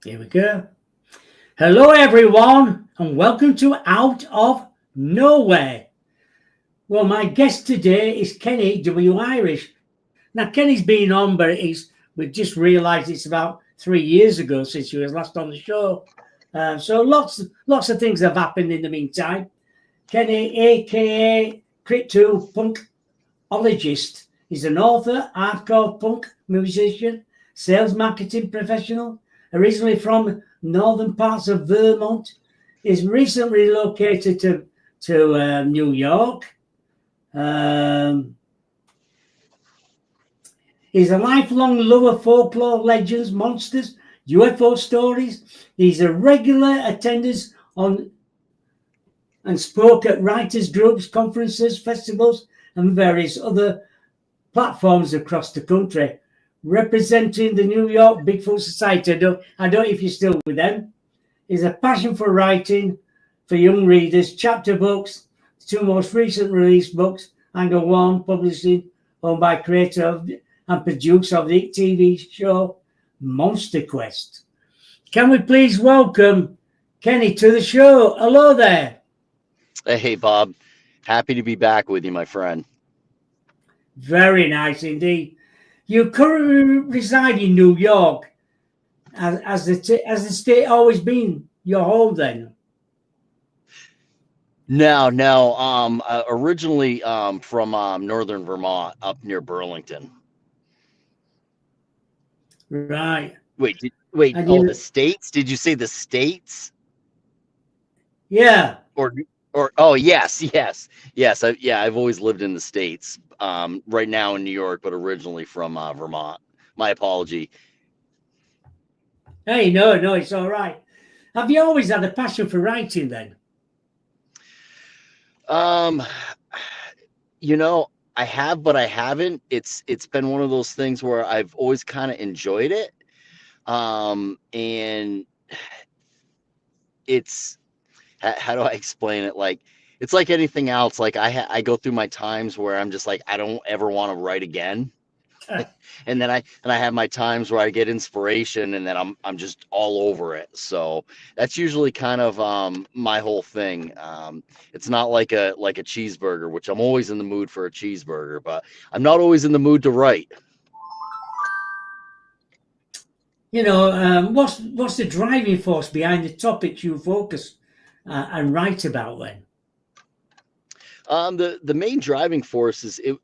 Here we go. Hello, everyone, and welcome to Out of Nowhere. Well, my guest today is Kenny W. Irish. Now, Kenny's been on, but we've just realised it's about 3 years ago since he was last on the show. So lots of things have happened in the meantime. Kenny, aka Crypto Punkologist, is an author, hardcore punk musician, sales marketing professional, originally from northern parts of Vermont. Is recently relocated to New York. He's a lifelong lover of folklore, legends, monsters, UFO stories. He's a regular attendance on and spoke at writers' groups, conferences, festivals, and various other platforms across the country, representing the New York Bigfoot Society. I don't know if you're still with them. He's a passion for writing for young readers, chapter books, the two most recent released books, Angle One, publishing, owned by creator and producer of the TV show Monster Quest. Can we please welcome Kenny to the show? Hello there. Hey, Bob. Happy to be back with you, my friend. Very nice indeed. You currently reside in New York. Has the state always been your home then? No. Originally from northern Vermont, up near Burlington. Right. Wait. And Oh, you, the states? Did you say the states? yeah. Or oh, yes. I've always lived in the states. Right now in New York, but originally from Vermont. My apology. Hey, no, it's all right. Have you always had a passion for writing then? Um, you know, I have, but I haven't. It's been one of those things where I've always kind of enjoyed it. And it's how do I explain it? Like it's like anything else. Like I go through my times where I'm just like I don't ever want to write again, and then I have my times where I get inspiration, and then I'm just all over it. So that's usually kind of my whole thing. It's not like a cheeseburger, which I'm always in the mood for a cheeseburger, but I'm not always in the mood to write. What's the driving force behind the topics you focus and write about then? The main driving force is it.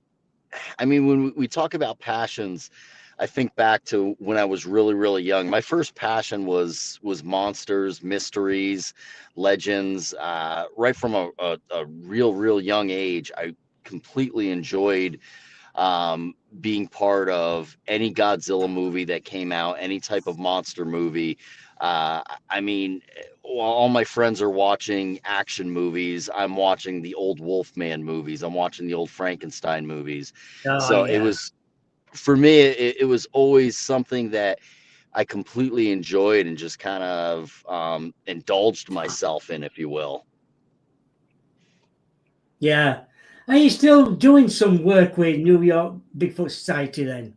I mean, when we talk about passions, I think back to when I was really, really young. My first passion was monsters, mysteries, legends. Right from a real young age, I completely enjoyed being part of any Godzilla movie that came out, any type of monster movie. I mean, while all my friends are watching action movies, I'm watching the old Wolfman movies. I'm watching the old Frankenstein movies. Oh, So it yeah. was for me. It was always something that I completely enjoyed and just kind of indulged myself in, if you will. Yeah. Are you still doing some work with New York Bigfoot Society then?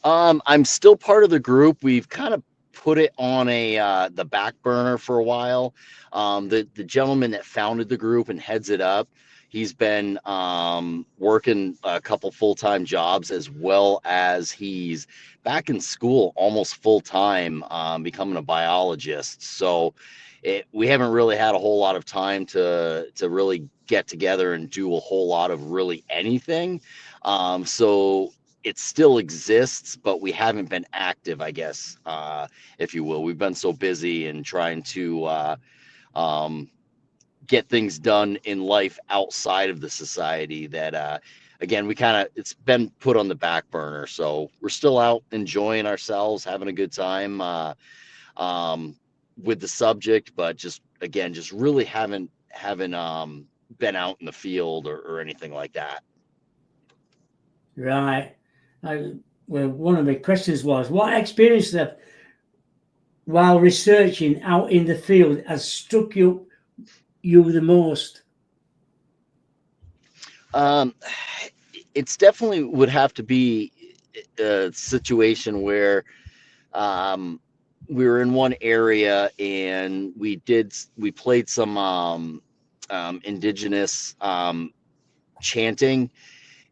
I'm still part of the group. We've kind of put it on the back burner for a while. The gentleman that founded the group and heads it up, he's been working a couple full-time jobs as well as he's back in school almost full-time, becoming a biologist. So we haven't really had a whole lot of time to really get together and do a whole lot of really anything. So it still exists, but we haven't been active, I guess, if you will. We've been so busy and trying to um, get things done in life outside of the society that, again, it's been put on the back burner. So we're still out enjoying ourselves, having a good time um, with the subject, but just really haven't been out in the field or anything like that. Right. Well, one of my questions was, what experience that while researching out in the field has struck you the most? Um, it's definitely would have to be a situation where um, we were in one area and we played some indigenous chanting,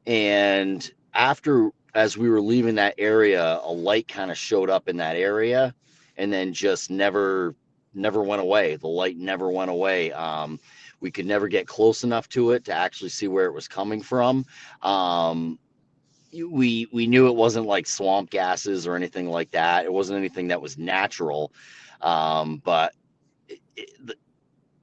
and after as we were leaving that area, a light kind of showed up in that area and then just never went away. The light never went away. We could never get close enough to it to actually see where it was coming from. um, we knew it wasn't like swamp gases or anything like that. It wasn't anything that was natural. But it,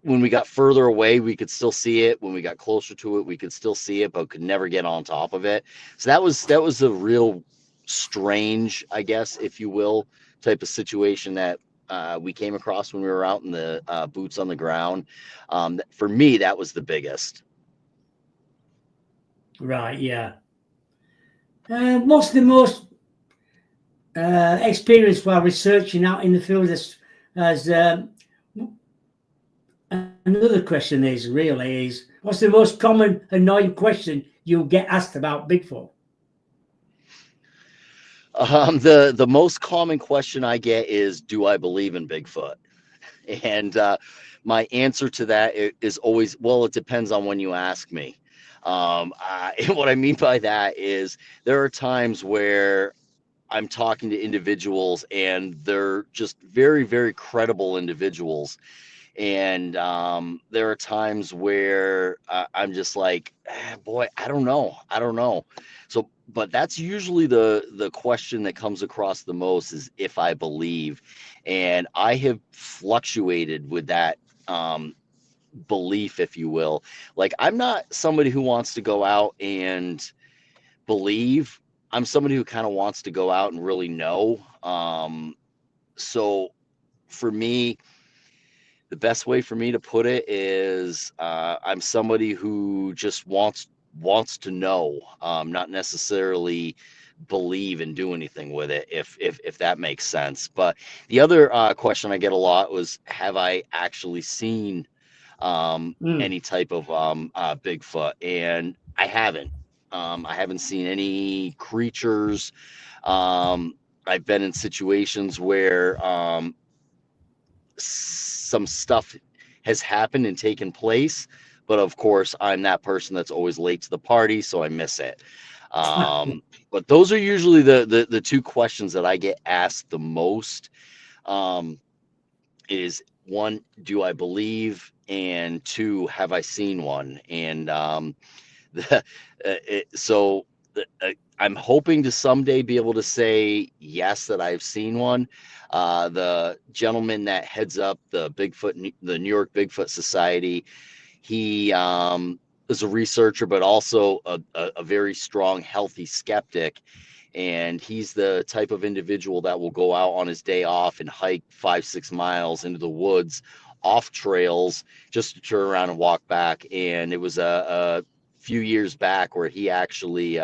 when we got further away, we could still see it. When we got closer to it, we could still see it, but could never get on top of it. So that was a real strange, I guess, if you will, type of situation that we came across when we were out in the boots on the ground. For me, that was the biggest. Right, yeah. What's the most experience while researching out in the field as another question is what's the most common annoying question you'll get asked about Bigfoot? The most common question I get is, "Do I believe in Bigfoot?" And my answer to that is always, "Well, it depends on when you ask me." What I mean by that is there are times where I'm talking to individuals and they're just very, very credible individuals. And there are times where I'm just like, boy, I don't know. I don't know. So, but that's usually the question that comes across the most is if I believe. And I have fluctuated with that belief, if you will. Like, I'm not somebody who wants to go out and believe. I'm somebody who kind of wants to go out and really know. So for me, the best way for me to put it is I'm somebody who just wants to know, not necessarily believe and do anything with it, if that makes sense. But the other question I get a lot was, have I actually seen any type of Bigfoot? And I haven't. I haven't seen any creatures. I've been in situations where some stuff has happened and taken place, but of course, I'm that person that's always late to the party, so I miss it. But those are usually the two questions that I get asked the most. Um, is one, do I believe? And two, have I seen one? And the, so I'm hoping to someday be able to say yes, that I've seen one. The gentleman that heads up the New York Bigfoot Society, he is a researcher, but also a very strong, healthy skeptic. And he's the type of individual that will go out on his day off and hike 5-6 miles into the woods off trails just to turn around and walk back. And it was a few years back where he actually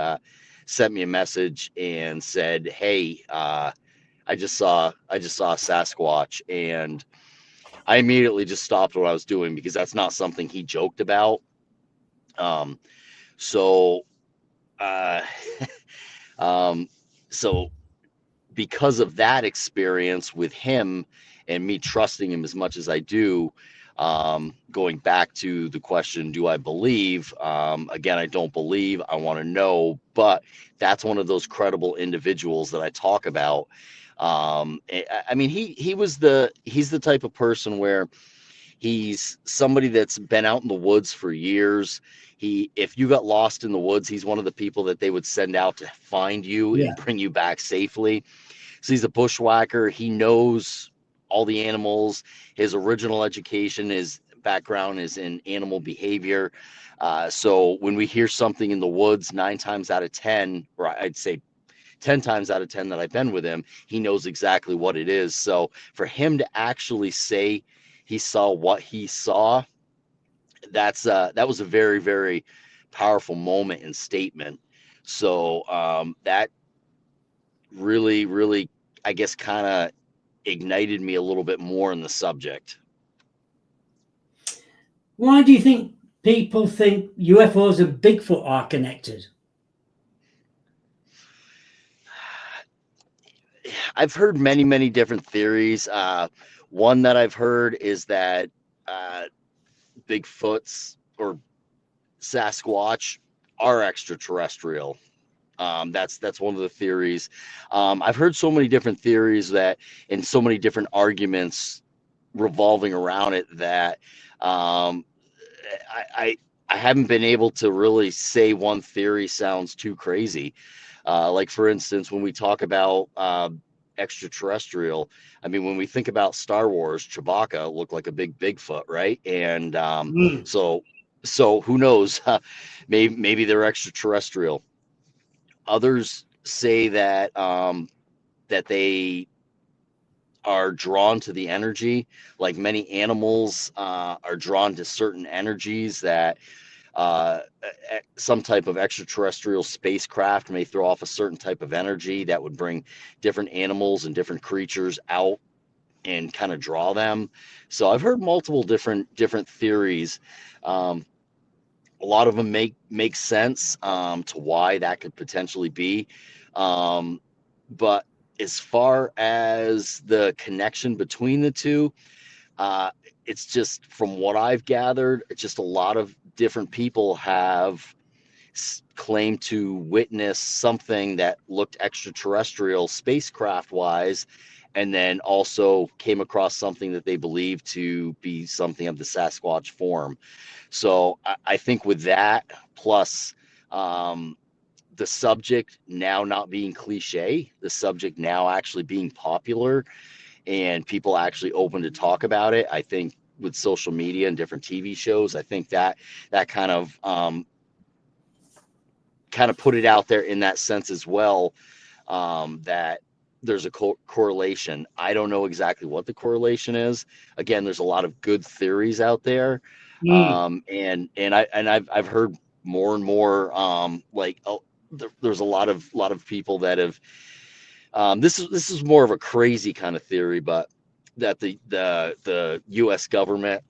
sent me a message and said, "Hey, I just saw a Sasquatch," and I immediately just stopped what I was doing because that's not something he joked about. Um, so, uh, um, so because of that experience with him and me trusting him as much as I do, going back to the question, do I believe? Again, I don't believe. I want to know, but that's one of those credible individuals that I talk about. I mean, he's the type of person where he's somebody that's been out in the woods for years. If you got lost in the woods, he's one of the people that they would send out to find you Yeah. and bring you back safely. So he's a bushwhacker. He knows all the animals. His original education, his background is in animal behavior. So when we hear something in the woods, 9 times out of 10, or I'd say 10 times out of 10 that I've been with him, he knows exactly what it is. So for him to actually say he saw what he saw, that was a very, very powerful moment and statement. So that really, really, I guess, kind of ignited me a little bit more in the subject. Why do you think people think UFOs and Bigfoot are connected? I've heard many different theories. One that I've heard is that uh, Bigfoots or Sasquatch are extraterrestrial. That's one of the theories. I've heard so many different theories that, and so many different arguments revolving around it that um, I, I I haven't been able to really say one theory sounds too crazy. Like for instance, when we talk about extraterrestrial, I mean, when we think about Star Wars, Chewbacca looked like a big Bigfoot, right? And Mm. so who knows? Maybe they're extraterrestrial. Others say that they are drawn to the energy, like many animals are drawn to certain energies that some type of extraterrestrial spacecraft may throw off a certain type of energy that would bring different animals and different creatures out and kind of draw them. So I've heard multiple different theories. Um, a lot of them make sense to why that could potentially be. Um, but as far as the connection between the two, uh, it's just from what I've gathered, it's just a lot of different people have claimed to witness something that looked extraterrestrial spacecraft wise, and then also came across something that they believe to be something of the Sasquatch form. So I think with that, plus um, the subject now not being cliche, the subject now actually being popular, and people actually open to talk about it. I think with social media and different TV shows, I think that kind of put it out there in that sense as well. That there's a correlation. I don't know exactly what the correlation is. Again, there's a lot of good theories out there, Mm. I've heard more and more like oh, there's a lot of people that have this is more of a crazy kind of theory, but that the U.S. government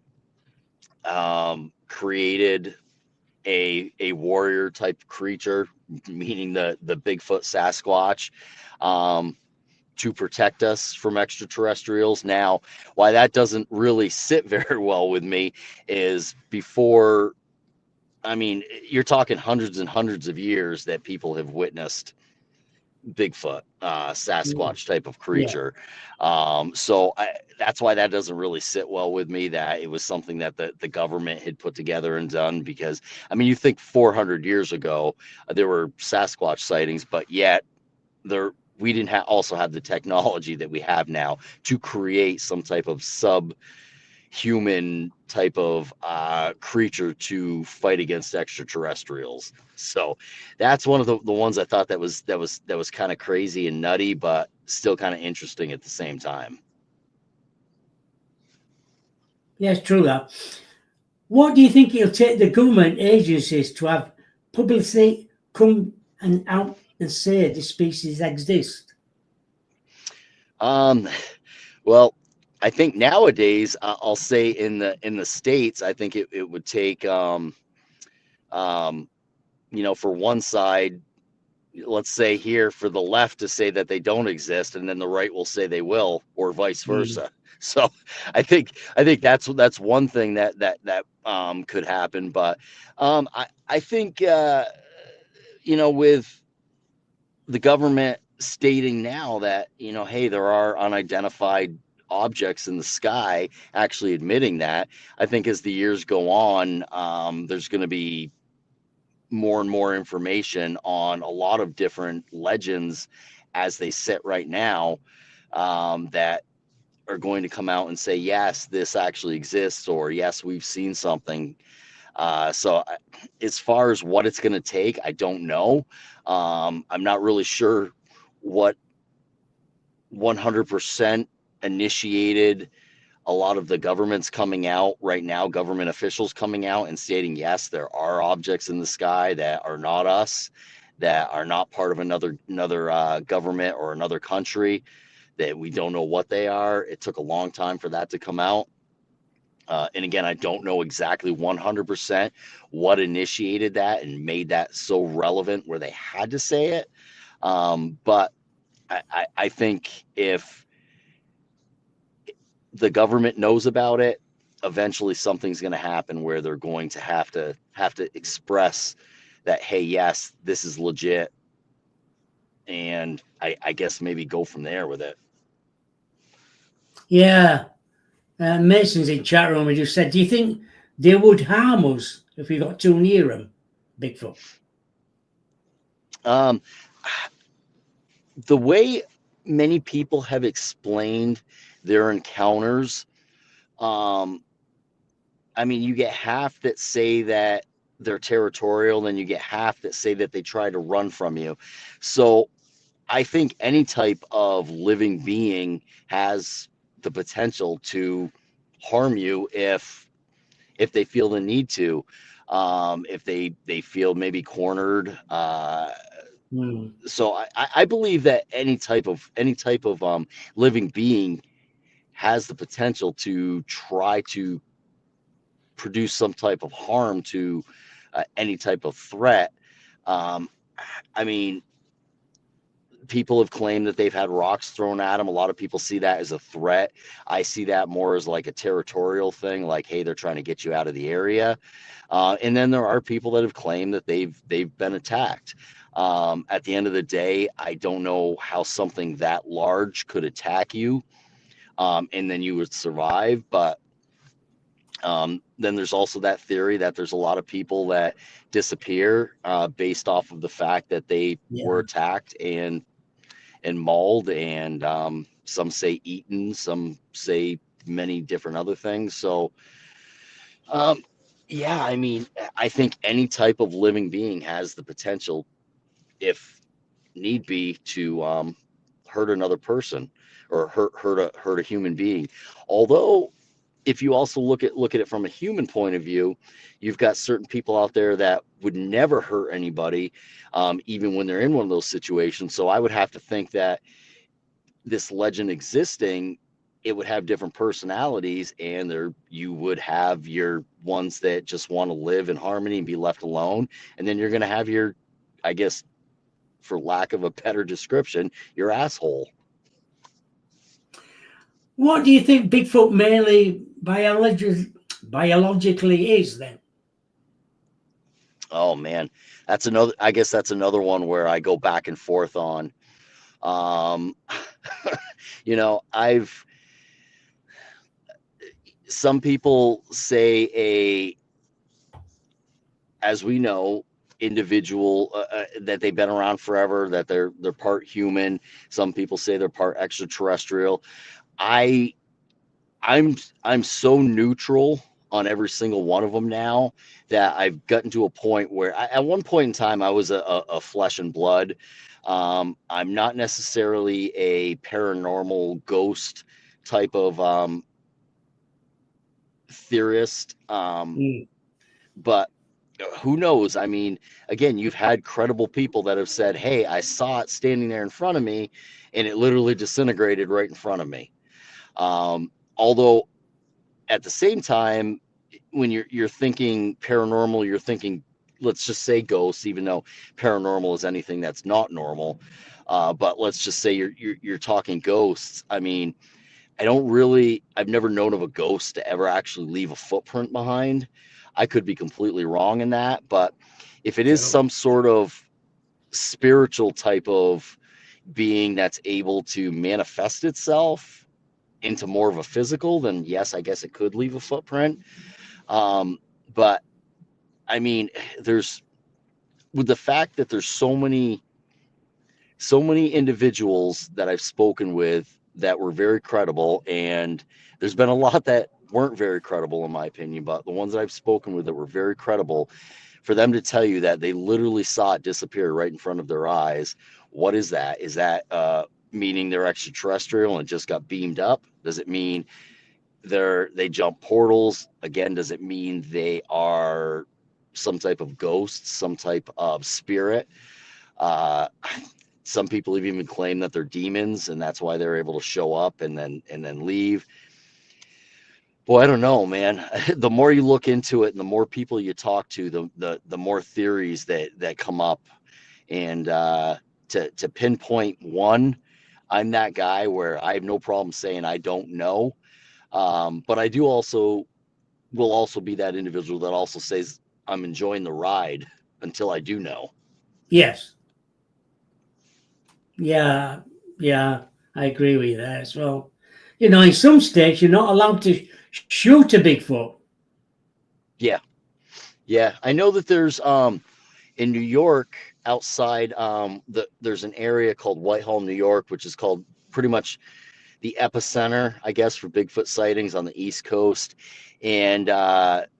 created a warrior type creature, meaning the Bigfoot Sasquatch, um, to protect us from extraterrestrials. Now, why that doesn't really sit very well with me is before. I mean, you're talking hundreds and hundreds of years that people have witnessed Bigfoot, Yeah. Sasquatch type of Yeah. creature. That's why that doesn't really sit well with me. That it was something that the government had put together and done. Because I mean, you think 400 years ago there were Sasquatch sightings, but yet there we didn't also have the technology that we have now to create some type of human type of creature to fight against extraterrestrials. So that's one of the ones I thought that was kind of crazy and nutty, but still kind of interesting at the same time. Yeah, it's true that. What do you think it'll take the government agencies to have publicly come and out and say this species exists? Um, well, I think nowadays I'll say in the states, I think it would take um, for one side, let's say here for the left to say that they don't exist, and then the right will say they will, or vice Mm. versa. So I think that's one thing that could happen. But I think with the government stating now that hey, there are unidentified objects in the sky, actually admitting that, I think as the years go on, there's going to be more and more information on a lot of different legends as they sit right now, that are going to come out and say, yes, this actually exists, or yes, we've seen something. As far as what it's going to take, I don't know. I'm not really sure what 100% initiated a lot of the governments coming out right now, government officials coming out and stating, yes, there are objects in the sky that are not us, that are not part of another government or another country, that we don't know what they are. It took a long time for that to come out. And again, I don't know exactly 100% what initiated that and made that so relevant where they had to say it. But I think if the government knows about it, eventually something's going to happen where they're going to have to express that, hey, yes, this is legit, and I guess maybe go from there with it. Yeah. Mason's in chat room. He just said, "Do you think they would harm us if we got too near them, Bigfoot?" Um, the way many people have explained their encounters, um, I mean, you get half that say that they're territorial, then you get half that say that they try to run from you. So I think any type of living being has the potential to harm you if they feel the need to, if they feel maybe cornered. Hmm. So I believe that any type of living being has the potential to try to produce some type of harm to any type of threat. Um, I mean, people have claimed that they've had rocks thrown at them. A lot of people see that as a threat. I see that more as like a territorial thing, like, hey, they're trying to get you out of the area. And then there are people that have claimed that they've been attacked. At the end of the day, I don't know how something that large could attack you, and then you would survive. But then there's also that theory that there's a lot of people that disappear based off of the fact that they were Yeah. attacked and mauled, and some say eaten, some say many different other things. So, um, yeah, I mean, I think any type of living being has the potential, if need be, to hurt another person or hurt a human being. Although, if you also look at it from a human point of view, you've got certain people out there that would never hurt anybody, even when they're in one of those situations. So I would have to think that this legend existing, it would have different personalities, and there you would have your ones that just want to live in harmony and be left alone, and then you're going to have your, I guess, for lack of a better description, your asshole. What do you think Bigfoot mainly biologically is then? Oh man, that's another, I guess that's another one where I go back and forth on. um I've, some people say a, as we know, individual, that they've been around forever, that they're part human. Some people say they're part extraterrestrial. I I'm so neutral on every single one of them now, that I've gotten to a point where at one point in time I was a flesh and blood. I'm not necessarily a paranormal ghost type of theorist, Mm. but who knows? I mean, again, you've had credible people that have said, "Hey, I saw it standing there in front of me, and it literally disintegrated right in front of me." Although at the same time, when you're thinking paranormal, you're thinking, let's just say ghosts, even though paranormal is anything that's not normal. But let's just say you're talking ghosts. I mean, I've never known of a ghost to ever actually leave a footprint behind. I could be completely wrong in that, but if it is So, some sort of spiritual type of being that's able to manifest itself into more of a physical, then yes, I guess it could leave a footprint. Um, but I mean, there's, with the fact that there's so many individuals that I've spoken with that were very credible, and there's been a lot that weren't very credible in my opinion, but the ones that I've spoken with that were very credible, for them to tell you that they literally saw it disappear right in front of their eyes. What is that? Is that meaning they're extraterrestrial and just got beamed up? Does it mean they jump portals? Again, does it mean they are some type of ghost, some type of spirit? uh some people have even claimed that they're demons, and that's why they're able to show up and then leave. Boy, I don't know, man. The more you look into it and the more people you talk to, the more theories that come up. And to pinpoint one, I'm that guy where I have no problem saying I don't know. But I do also will also be that individual that also says I'm enjoying the ride until I do know. Yes. Yeah. Yeah. I agree with you there as well. In some states, you're not allowed to shoot a Bigfoot. Yeah, yeah. I know that there's in New York outside there's an area called Whitehall, New York, which is called pretty much the epicenter, I guess, for Bigfoot sightings on the East Coast, and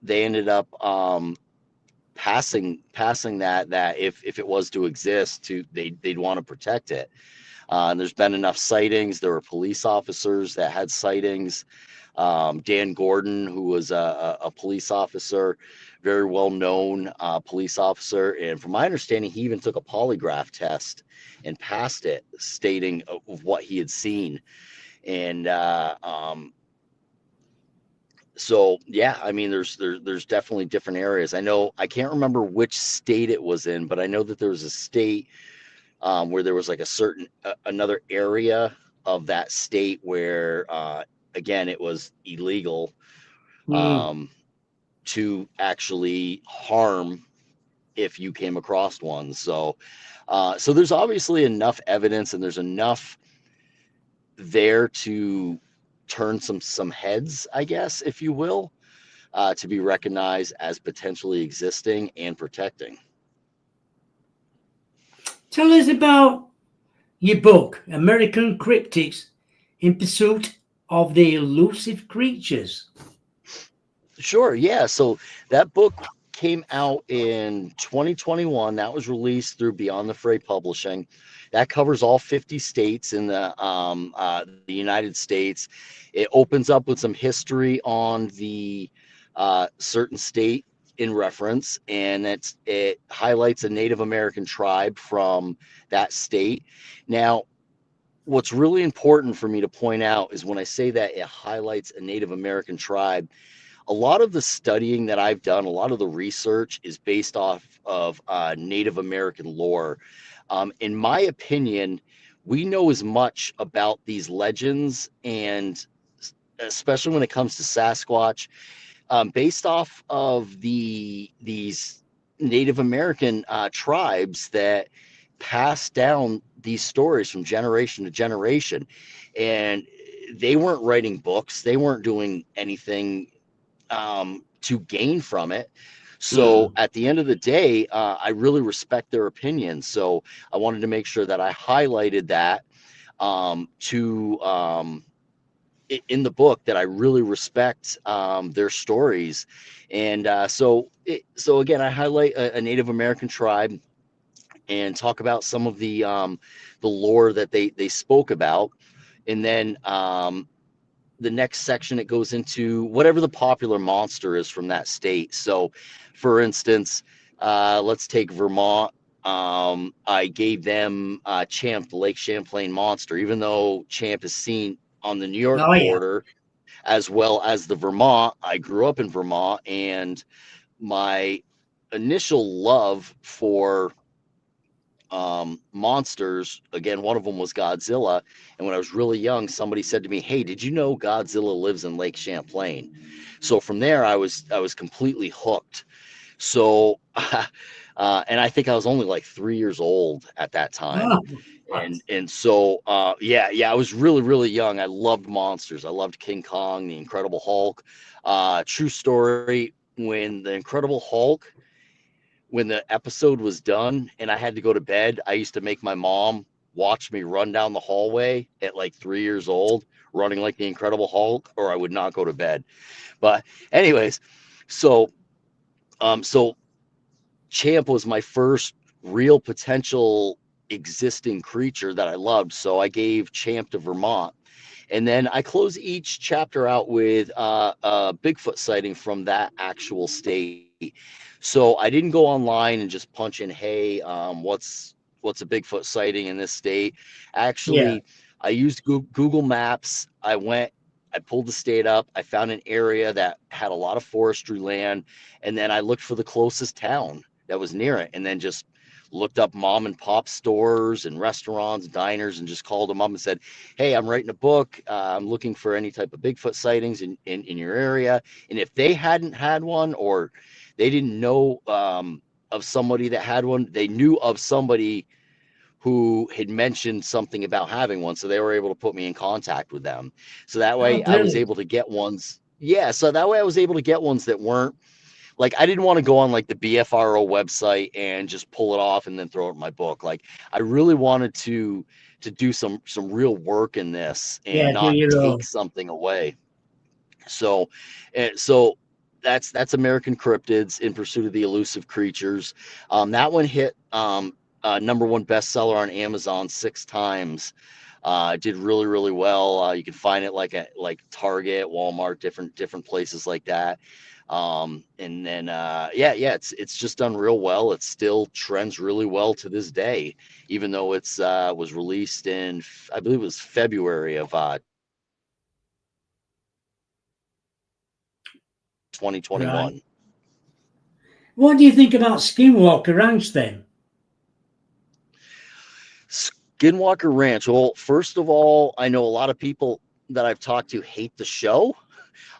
they ended up passing that if it was to exist, they'd want to protect it. And there's been enough sightings. There were police officers that had sightings. Dan Gordon, who was a police officer, very well known police officer, and from my understanding, he even took a polygraph test and passed it, stating of what he had seen. And so yeah, I mean, there's definitely different areas. I know I can't remember which state it was in, but I know that there was a state where there was like a certain another area of that state where again it was illegal Mm. um, to actually harm if you came across one. So there's obviously enough evidence, and there's enough there to turn some heads, I guess, if you will, to be recognized as potentially existing and protecting. Tell us about your book, American Cryptids in Pursuit of the Elusive Creatures. Sure, yeah. So that book came out in 2021. That was released through Beyond the Fray Publishing. That covers all 50 states in the United States. It opens up with some history on the certain state in reference, and it highlights a Native American tribe from that state. Now, what's really important for me to point out is when I say that it highlights a Native American tribe, a lot of the studying that I've done, a lot of the research is based off of Native American lore. In my opinion, we know as much about these legends, and especially when it comes to Sasquatch, based off of these Native American tribes that pass down these stories from generation to generation, and they weren't writing books, they weren't doing anything to gain from it. So Mm. at the end of the day, I really respect their opinion. So I wanted to make sure that I highlighted that to in the book, that I really respect their stories. And so again, I highlight a Native American tribe and talk about some of the lore that they spoke about, and then the next section it goes into whatever the popular monster is from that state. So for instance, let's take Vermont. I gave them Champ, the Lake Champlain monster, even though Champ is seen on the New York Oh, yeah. border as well as the Vermont. I grew up in Vermont, and my initial love for monsters, again, one of them was Godzilla. And when I was really young, somebody said to me, "Hey, did you know Godzilla lives in Lake Champlain?" So from there, I was completely hooked. So and I think I was only like 3 years old at that time. Oh, what? And so yeah, I was really young. I loved monsters. I loved King Kong, the Incredible Hulk. True story, when the Incredible Hulk, when the episode was done and I had to go to bed, I used to make my mom watch me run down the hallway at like 3 years old, running like the Incredible Hulk, or I would not go to bed. But anyways, so so Champ was my first real potential existing creature that I loved. So I gave Champ to Vermont. And then I close each chapter out with a Bigfoot sighting from that actual state. So I didn't go online and just punch in, "Hey, what's a Bigfoot sighting in this state?" Yeah. Actually, I used Google Maps. I pulled the state up. I found an area that had a lot of forestry land, and then I looked for the closest town that was near it, and then just looked up mom and pop stores and restaurants, diners, and just called them up and said, "Hey, I'm writing a book. I'm looking for any type of Bigfoot sightings in your area." And if they hadn't had one, or they didn't know of somebody that had one, they knew of somebody who had mentioned something about having one. So they were able to put me in contact with them. So that Oh, way I was brilliant. able to get ones. Yeah. So that way I was able to get ones that weren't like, I didn't want to go on like the BFRO website and just pull it off and then throw it in my book. Like, I really wanted to do some real work in this and Yeah, do not your take own. something away. So, so that's American Cryptids in Pursuit of the Elusive Creatures. That one hit #1 bestseller on Amazon 6 times. Did really well. You can find it like at like Target, Walmart, different places like that. And then yeah, it's just done real well. It still trends really well to this day, even though it's was released in, I believe it was February of 2021. Right. What do you think about Skinwalker Ranch then? Skinwalker Ranch. Well, first of all, I know a lot of people that I've talked to hate the show.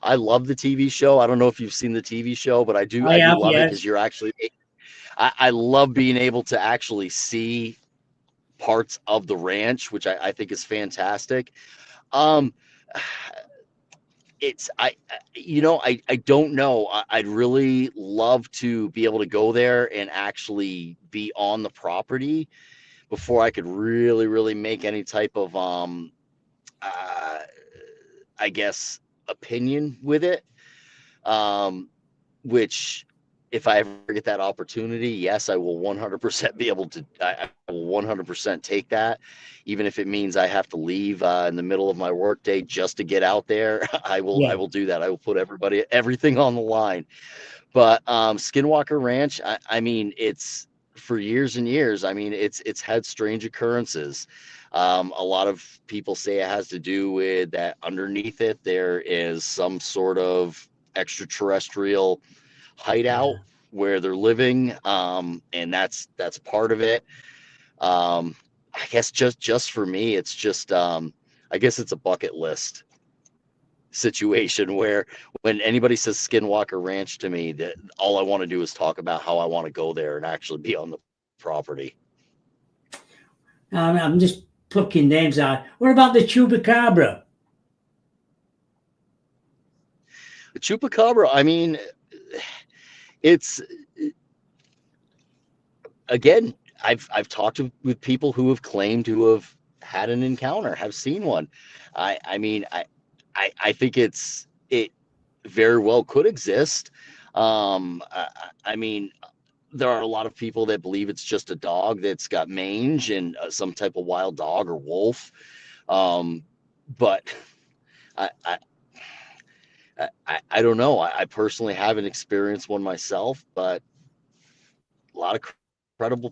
I love the TV show. I don't know if you've seen the TV show, but I do. I I do have, love it because yes. you're actually. I love being able to actually see parts of the ranch, which I think is fantastic. Um, it's I don't know. I'd really love to be able to go there and actually be on the property before I could really make any type of uh, I guess opinion with it. Um, which, if I ever get that opportunity, yes, I will 100% be able to. I will 100% take that, even if it means I have to leave in the middle of my workday just to get out there. I will. I Yeah. will do that. I will put everything on the line. But Skinwalker Ranch, I mean, it's for years and years. I mean, it's had strange occurrences. A lot of people say it has to do with that underneath it there is some sort of extraterrestrial hideout Yeah. where they're living, and that's part of it. I guess just for me, it's just I guess it's a bucket list situation where when anybody says Skinwalker Ranch to me, that all I want to do is talk about how I want to go there and actually be on the property. I'm just plucking names out. What about the Chupacabra? The Chupacabra, I mean, it's again, I've talked with people who have claimed to have had an encounter, have seen one. I mean, I think it very well could exist. I mean, there are a lot of people that believe it's just a dog that's got mange and some type of wild dog or wolf. But I, I, I don't know. I personally haven't experienced one myself, but a lot of credible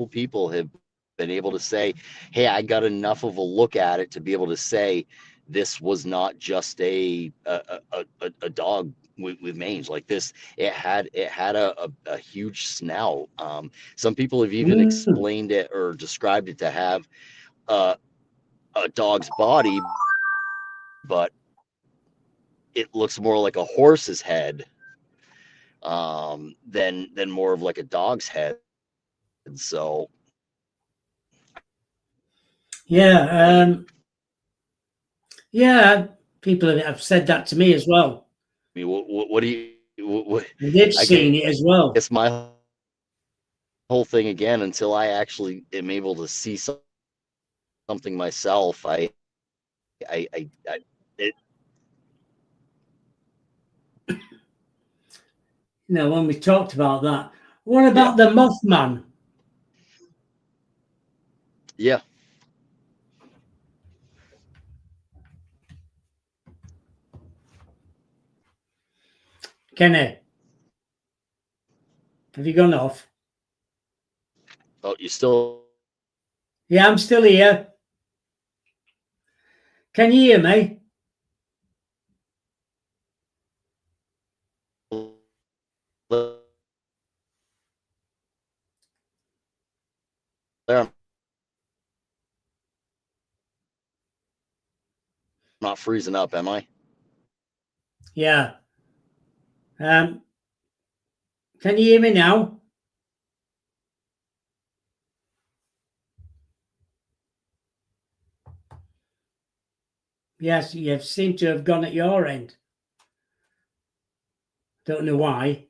people have been able to say, "Hey, I got enough of a look at it to be able to say this was not just a dog with mange like this. It had a huge snout. Some people have even Mm. explained it or described it to have a a dog's body, but it looks more like a horse's head than more of like a dog's head. So Yeah. I mean, Yeah. People have said that to me as well. what do you? And they've I seen it as well. guess my whole thing again, until I actually am able to see something myself, I it, When we talked about that. What yeah, about the Mothman? yeah. Kenny, have you gone off? Oh, you still Yeah, I'm still here. Can you hear me? not freezing up, am I? Yeah. Can you hear me now? Yes, you seem to have gone at your end. Don't know why.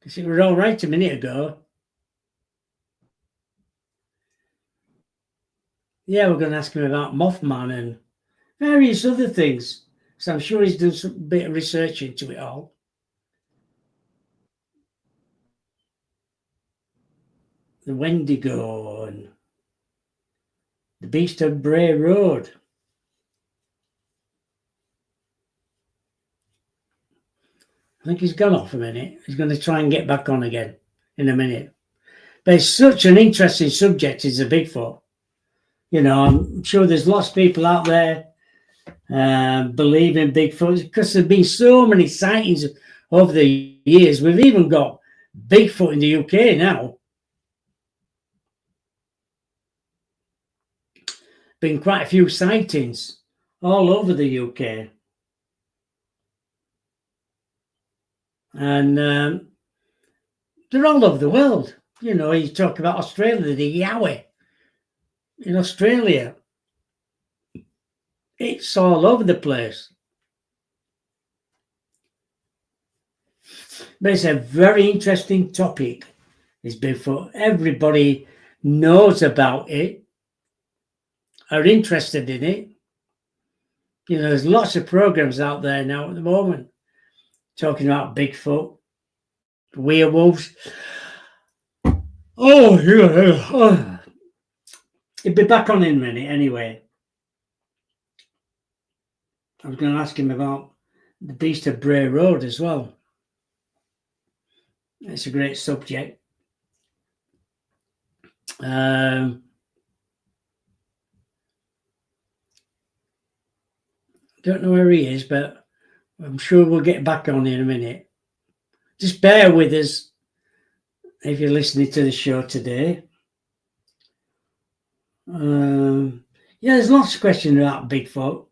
Because it was all right a minute ago. Yeah, we're going to ask him about Mothman and various other things. So I'm sure he's done some bit of research into it all. The Wendigo and the Beast of Bray Road. I think he's gone off a minute. He's going to try and get back on again in a minute. But it's such an interesting subject, is the Bigfoot. You know, I'm sure there's lots of people out there believe in Bigfoot because there's been so many sightings over the years. We've even got Bigfoot in the UK now. Been quite a few sightings all over the UK. And they're all over the world. You know, you talk about Australia, the Yowie in Australia. It's all over the place. But it's a very interesting topic, is Bigfoot. Everybody knows about it, are interested in it. You know, there's lots of programs out there now at the moment talking about Bigfoot, werewolves. Oh, yeah. Oh. He'll be back on in a minute anyway. I was going to ask him about the Beast of Bray Road as well. It's a great subject. Don't know where he is, but I'm sure we'll get back on in a minute. Just bear with us if you're listening to the show today. Yeah, there's lots of questions about Bigfoot.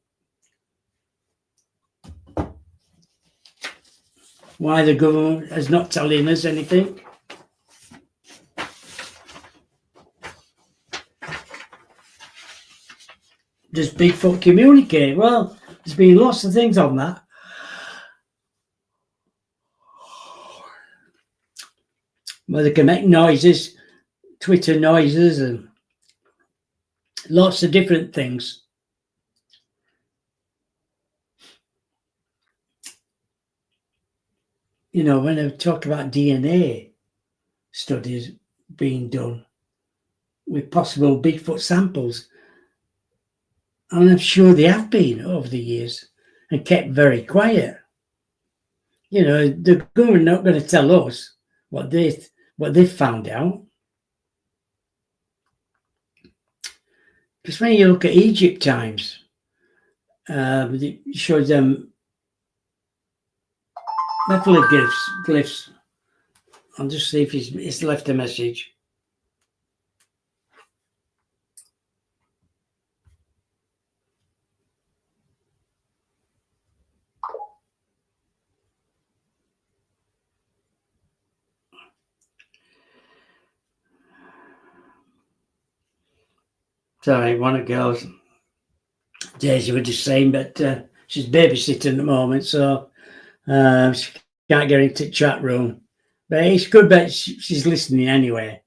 Why the government is not telling us anything. Does Bigfoot communicate? Well, there's been lots of things on that. Where they can make noises, Twitter noises, and lots of different things. You know, when they talk about DNA studies being done with possible Bigfoot samples, and I'm sure they have been over the years and kept very quiet. You know, the government not going to tell us what they've found out. Because when you look at Egypt times, it shows them glyphs. I'll just see if he's left a message. Sorry, one of the girls, Daisy, was just saying, but she's babysitting at the moment, so she can't get into the chat room. But it's good that she's listening anyway.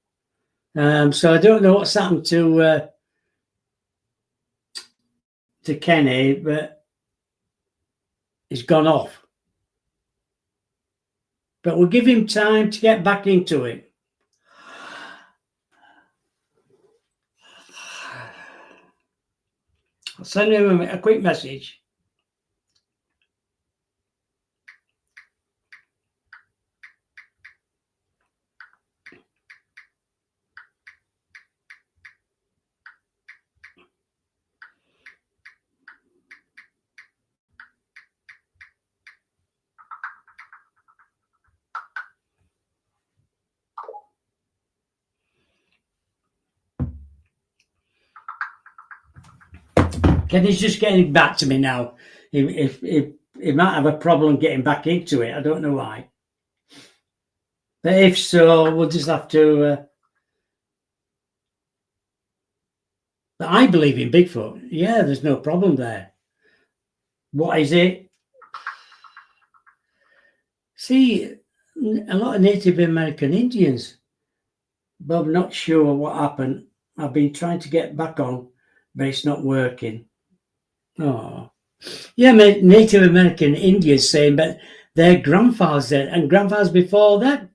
So I don't know what's happened to Kenny, but he's gone off. But we'll give him time to get back into it. I'll send him a quick message. Kenny's just getting back to me now. He might have a problem getting back into it. I don't know why. But if so, we'll just have to. But I believe in Bigfoot. Yeah, there's no problem there. What is it? See, a lot of Native American Indians, but I'm not sure what happened. I've been trying to get back on, but it's not working. Oh, yeah, Native American Indians saying, but their grandfathers and grandfathers before that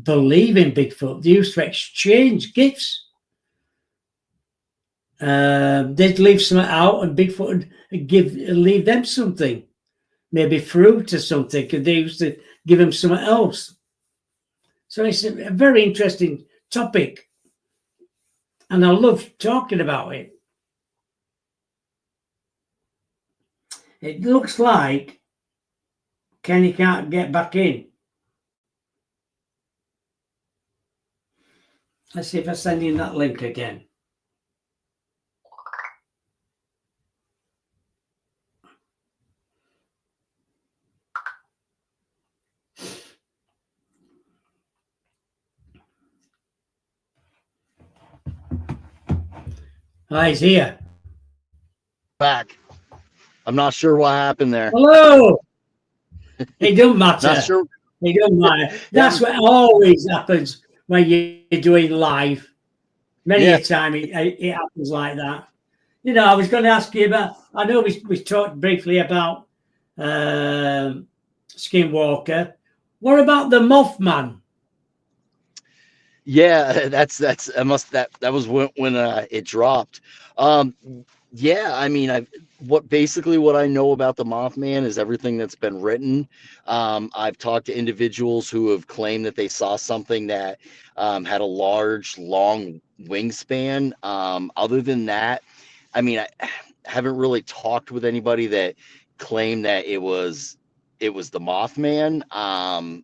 believe in Bigfoot. They used to exchange gifts. They'd leave something out, and Bigfoot would leave them something, maybe fruit or something, because they used to give them something else. So it's a very interesting topic, and I love talking about it. It looks like Kenny can't get back in. Let's see if I send in that link again. Ah, he's here. Back. I'm not sure what happened there. Hello. It don't matter. Not sure. It don't matter. That's what always happens when you're doing live. Many a time it happens like that. You know, I was going to ask you about. I know we talked briefly about Skinwalker. What about the Mothman? Yeah, that was when it dropped. Yeah, I mean, what I know about the Mothman is everything that's been written. I've talked to individuals who have claimed that they saw something that had a large, long wingspan. Other than that, I mean, I haven't really talked with anybody that claimed that it was the Mothman.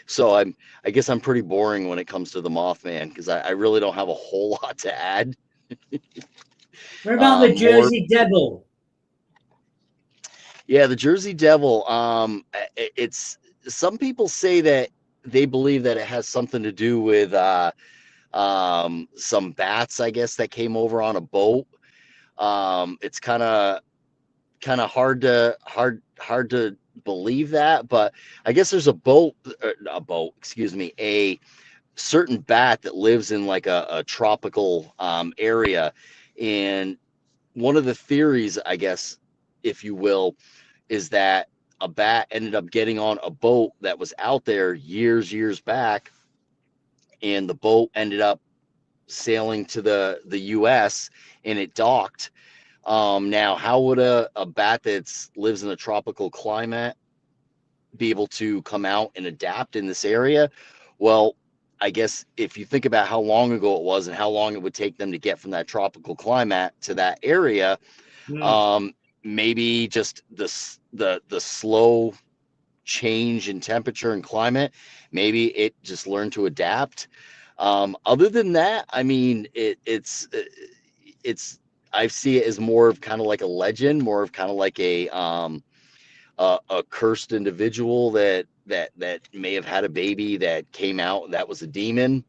So I guess I'm pretty boring when it comes to the Mothman because I really don't have a whole lot to add. What about the More, Jersey Devil? yeah, the Jersey Devil. It's some people say that they believe that it has something to do with some bats, I guess, that came over on a boat. It's kind of hard to believe that, but I guess there's excuse me, a certain bat that lives in like a tropical area. And one of the theories, I guess, if you will, is that a bat ended up getting on a boat that was out there years back, and the boat ended up sailing to the US and it docked. Now, how would a bat that lives in a tropical climate be able to come out and adapt in this area? Well, I guess if you think about how long ago it was and how long it would take them to get from that tropical climate to that area, maybe just the slow change in temperature and climate, maybe it just learned to adapt. Other than that, I mean, it's I see it as more of kind of like a legend, more of kind of like a cursed individual that may have had a baby that came out that was a demon.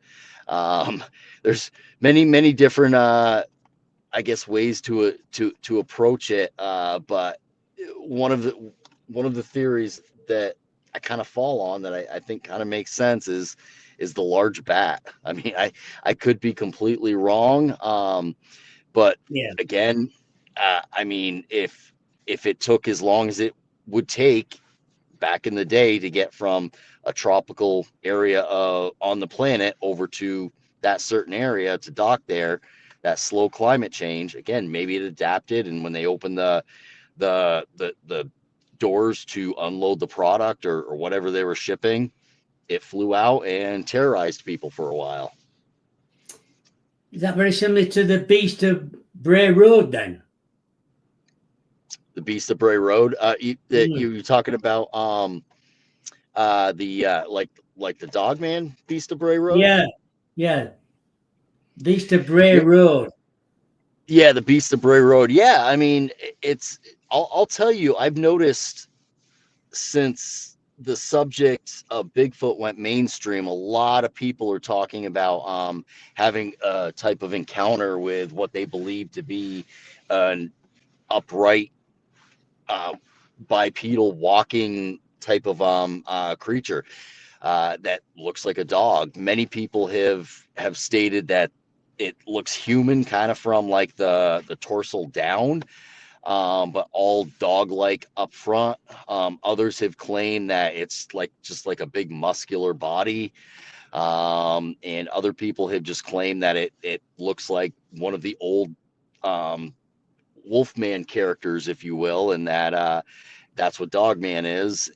There's many different I guess ways to approach it, but one of the theories that I kind of fall on that I think kind of makes sense is the large bat. I mean, I could be completely wrong, but again, I mean, if it took as long as it would take back in the day to get from a tropical area on the planet over to that certain area to dock there, that slow climate change, again, maybe it adapted, and when they opened the doors to unload the product or whatever they were shipping, it flew out and terrorized people for a while. Is that very similar to the Beast of Bray Road then? The Beast of Bray Road. You're talking about like the Dogman Beast of Bray Road? Yeah. Beast of Bray Road. Yeah, the Beast of Bray Road. Yeah, I mean, it's. I'll tell you, I've noticed since the subject of Bigfoot went mainstream, a lot of people are talking about having a type of encounter with what they believe to be an upright, uh, bipedal walking type of creature that looks like a dog. Many people have stated that it looks human, kind of from like the torso down, but all dog like up front. Others have claimed that it's like just like a big muscular body. And other people have just claimed that it looks like one of the old um, Wolfman characters, if you will, and that that's what Dogman is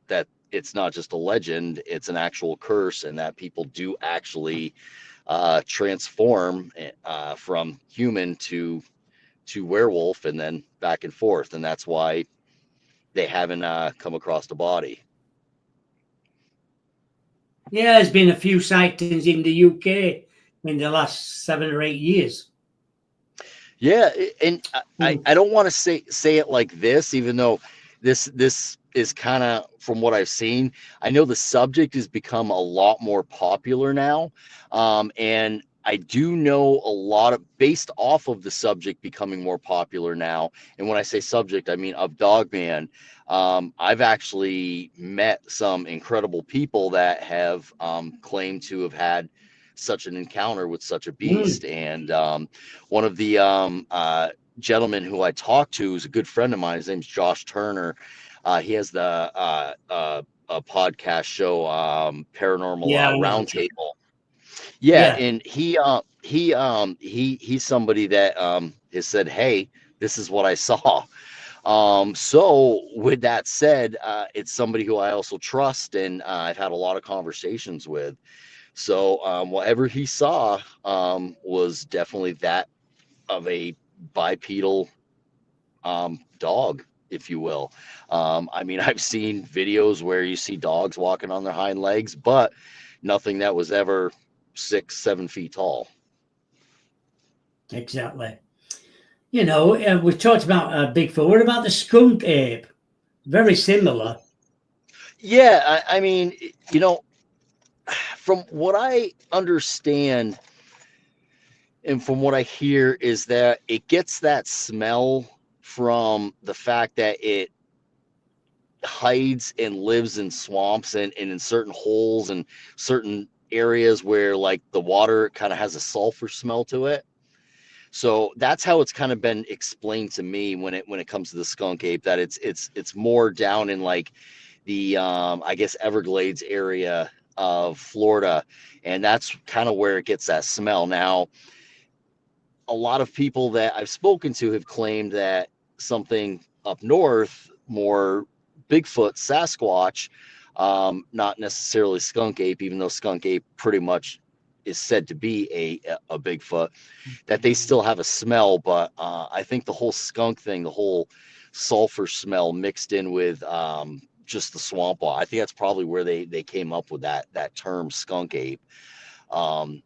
that it's not just a legend, it's an actual curse, and that people do actually transform from human to werewolf and then back and forth, and that's why they haven't come across the body. Yeah, there's been a few sightings in the UK in the last 7 or 8 years. Yeah, and Mm. I don't want to say it like this, even though this is kind of from what I've seen. I know the subject has become a lot more popular now, and I do know a lot of based off of the subject becoming more popular now. And when I say subject, I mean of Dogman. I've actually met some incredible people that have claimed to have had such an encounter with such a Mm. beast, and one of the gentlemen who I talked to is a good friend of mine. His name's Josh Turner. He has the a podcast show, Paranormal Yeah, I know. Roundtable. Yeah, Yeah, and he's somebody that has said, "Hey, this is what I saw." So with that said, it's somebody who I also trust, and I've had a lot of conversations with. So whatever he saw was definitely that of a bipedal dog, if you will. I mean, I've seen videos where you see dogs walking on their hind legs, but nothing that was ever 6, 7 feet tall. exactly. We talked about Bigfoot. What about the skunk ape? Very similar. Yeah, I mean, you know, from what I understand and from what I hear is that it gets that smell from the fact that it hides and lives in swamps and in certain holes and certain areas where like the water kind of has a sulfur smell to it. So that's how it's kind of been explained to me when it comes to the skunk ape, that it's more down in like the I guess Everglades area of Florida, and that's kind of where it gets that smell. Now, a lot of people that I've spoken to have claimed that something up north, more Bigfoot, Sasquatch, not necessarily skunk ape, even though skunk ape pretty much is said to be a Bigfoot, that they still have a smell. But I think the whole skunk thing, the whole sulfur smell mixed in with just the swamp water, I think that's probably where they came up with that term skunk ape. Um,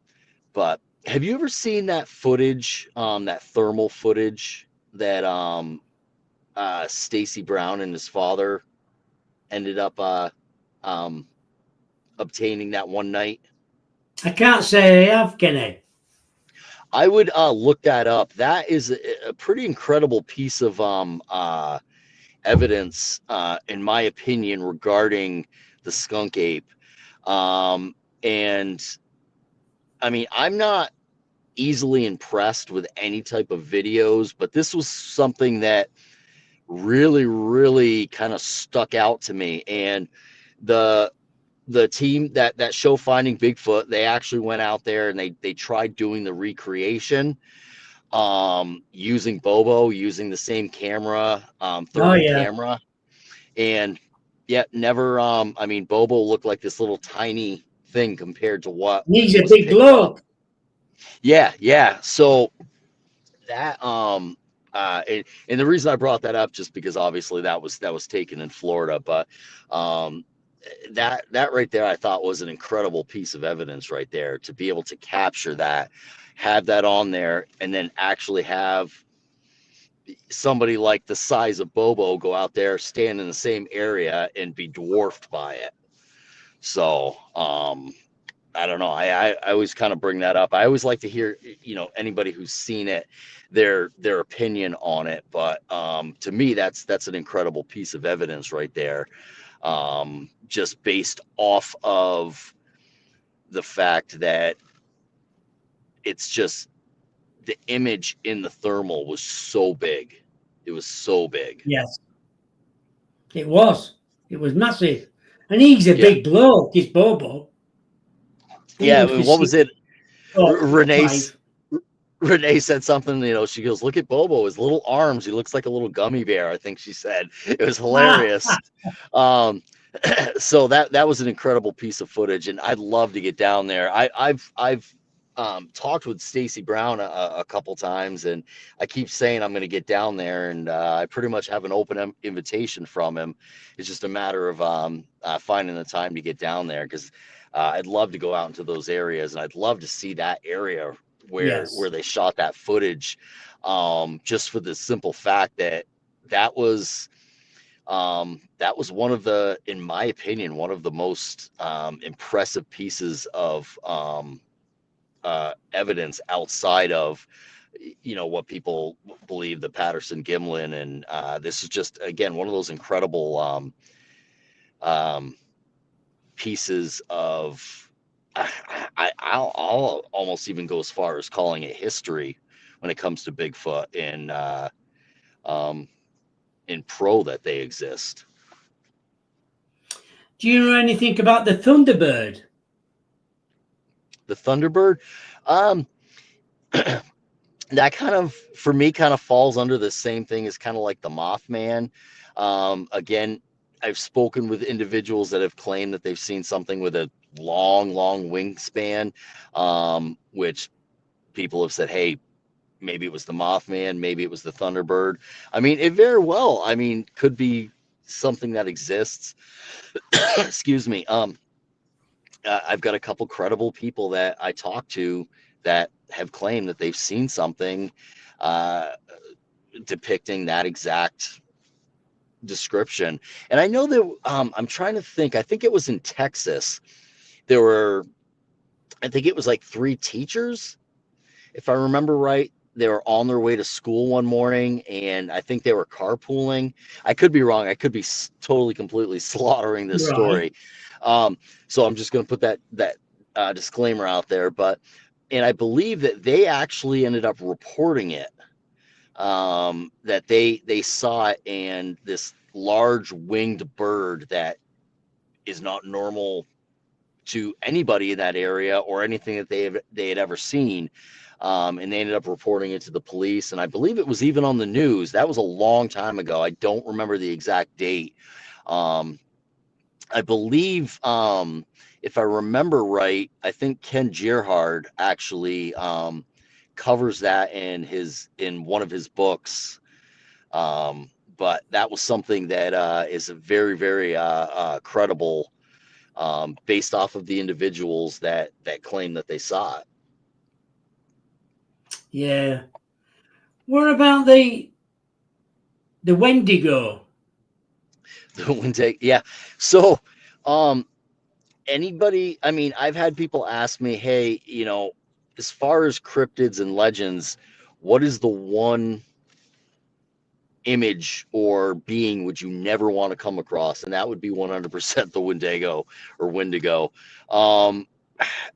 but have you ever seen that footage, that thermal footage that Stacy Brown and his father ended up um, obtaining that one night? I can't say I have, Kenny. I would look that up. That is a pretty incredible piece of evidence, in my opinion, regarding the skunk ape. And I mean, I'm not easily impressed with any type of videos, but this was something that really kind of stuck out to me. And the the team that show Finding Bigfoot, they actually went out there and they tried doing the recreation, using Bobo, using the same camera, Oh thermal yeah, camera, and yet never. I mean, Bobo looked like this little tiny thing compared to what he's a was big picked up. bloke. Yeah. So that and the reason I brought that up just because obviously that was taken in Florida, but that right there, I thought was an incredible piece of evidence right there, to be able to capture that, have that on there, and then actually have somebody like the size of Bobo go out there, stand in the same area, and be dwarfed by it. So, I don't know. I always kind of bring that up. I always like to hear, anybody who's seen it, their opinion on it. But to me, that's an incredible piece of evidence right there. Just based off of the fact that it's just the image in the thermal was so big. It was so big. Yes, it was. It was massive. And he's a Yeah. big bloke, he's Bobo. He Yeah. must be What was it? 6'5". Renee said something, she goes, look at Bobo, his little arms. He looks like a little gummy bear. I think she said. It was hilarious. um, so that was an incredible piece of footage, and I'd love to get down there. I've talked with Stacy Brown a couple times, and I keep saying I'm going to get down there, and I pretty much have an open invitation from him. It's just a matter of finding the time to get down there, because I'd love to go out into those areas, and I'd love to see that area where Yes. they shot that footage, just for the simple fact that was one of the, in my opinion, one of the most impressive pieces of evidence outside of what people believe, the Patterson Gimlin, and this is just, again, one of those incredible pieces of, I'll almost even go as far as calling it history when it comes to Bigfoot, and in pro that they exist. Do you know anything about the Thunderbird? The Thunderbird, um, that kind of, for me, kind of falls under the same thing as kind of like the Mothman. Again, I've spoken with individuals that have claimed that they've seen something with a long wingspan, which people have said, hey, maybe it was the Mothman, maybe it was the Thunderbird. I mean, it very well, could be something that exists. Excuse me. I've got a couple credible people that I talk to that have claimed that they've seen something uh, depicting that exact description. And I know that, I'm trying to think, I think it was in Texas. I think it was like 3 teachers, if I remember right. They were on their way to school one morning, and I think they were carpooling. I could be wrong. I could be totally, completely slaughtering this Right. story. So I'm just going to put that disclaimer out there. And I believe that they actually ended up reporting it, that they saw it, and this large winged bird that is not normal to anybody in that area or anything that they had ever seen. And they ended up reporting it to the police. And I believe it was even on the news. That was a long time ago. I don't remember the exact date. I believe, if I remember right, I think Ken Gerhard actually covers that in one of his books. But that was something that is a very, very credible, based off of the individuals that claim that they saw it. Yeah. What about the Wendigo? Yeah. So, anybody, I've had people ask me, hey, as far as cryptids and legends, what is the one image or being would you never want to come across? And that would be 100% the Wendigo. Um,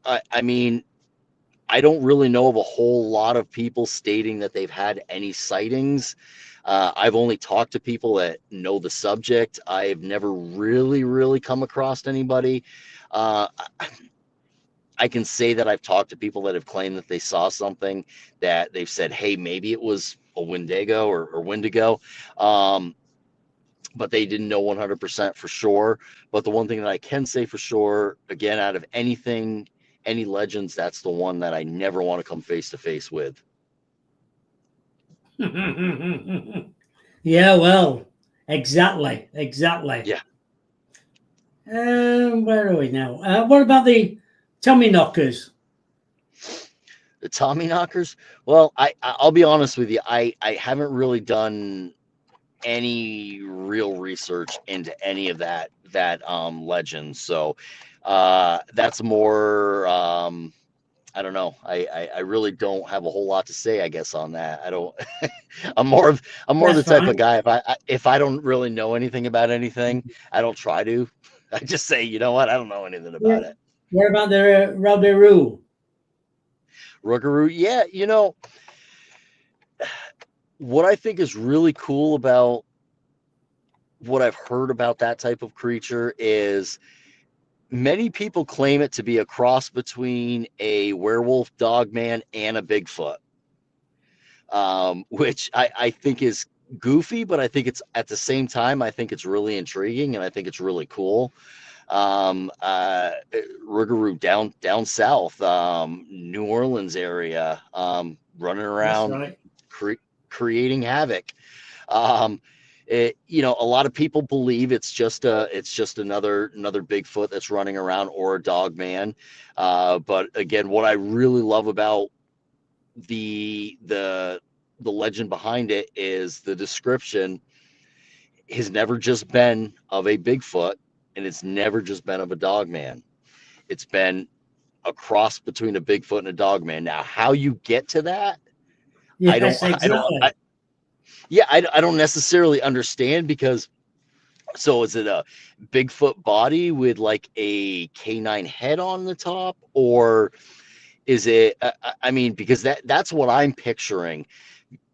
I mean, I don't really know of a whole lot of people stating that they've had any sightings. I've only talked to people that know the subject. I've never really come across anybody. Uh, I can say that I've talked to people that have claimed that they saw something that they've said, hey, maybe it was a Wendigo or Wendigo. But they didn't know 100% for sure. But the one thing that I can say for sure, again, out of anything, any legends, that's the one that I never want to come face to face with. Yeah, well, exactly. Yeah. Where are we now? What about the Tommy knockers? The Tommy knockers. Well, I'll be honest with you. I haven't really done any real research into any of that legend. So that's more I don't know. I really don't have a whole lot to say, I guess, on that. I don't. I'm more the That's type fine. of guy if I don't really know anything about anything, I don't try to. I just say, you know what, I don't know anything Yeah. about it. What about the Roberoo? Rougarou, yeah, what I think is really cool about what I've heard about that type of creature is many people claim it to be a cross between a werewolf dogman and a Bigfoot, which I think is goofy, but I think it's at the same time, I think it's really intriguing and I think it's really cool. um uh Rougarou down south, New Orleans area, running That's around right. cre- creating havoc. um a lot of people believe it's just another Bigfoot that's running around, or a dog man. But again, what I really love about the the the legend behind it is the description has never just been of a Bigfoot, and it's never just been of a dog man. It's been a cross between a Bigfoot and a dog man. Now, how you get to that, I don't, Yes, I don't, I, exactly. yeah, I don't necessarily understand, because so is it a Bigfoot body with like a canine head on the top, or is it? I mean, because that's what I'm picturing,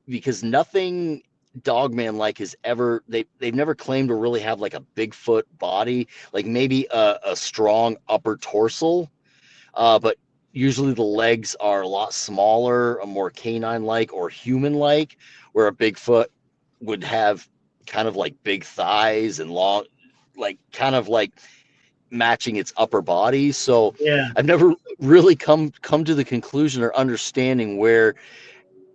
because nothing dogman like has ever they've never claimed to really have like a Bigfoot body, like maybe a strong upper torso, but usually the legs are a lot smaller, a more canine like or human like, where a Bigfoot would have kind of like big thighs and long, like kind of like matching its upper body. So Yeah. I've never really come to the conclusion or understanding where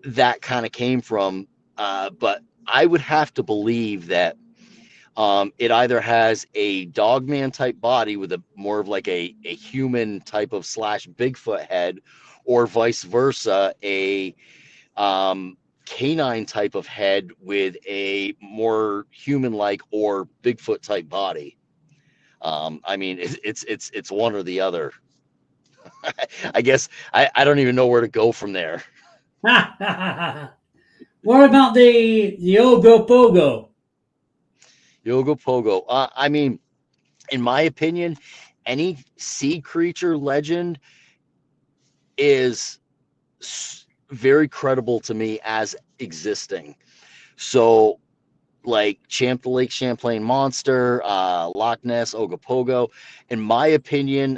that kind of came from. But I would have to believe that it either has a dogman type body with a more of like a human type of slash Bigfoot head, or vice versa, a canine type of head with a more human like or Bigfoot type body. I mean, it's one or the other. I guess I don't even know where to go from there. What about the Ogopogo? Yogo Pogo. I mean, in my opinion, any sea creature legend is very credible to me as existing. So, like Champ the Lake Champlain Monster, Loch Ness, Ogopogo, in my opinion,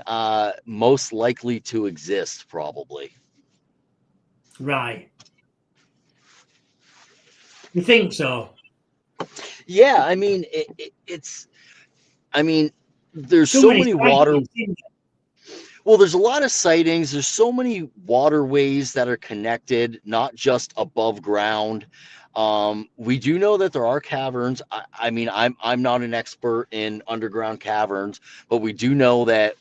most likely to exist, probably. Right. You think so? Yeah, I mean, I mean, there's So so many many water. sightings, isn't Well, there's a lot of sightings. There's so many waterways that are connected, not just above ground. We do know that there are caverns. I mean, I'm not an expert in underground caverns, but we do know that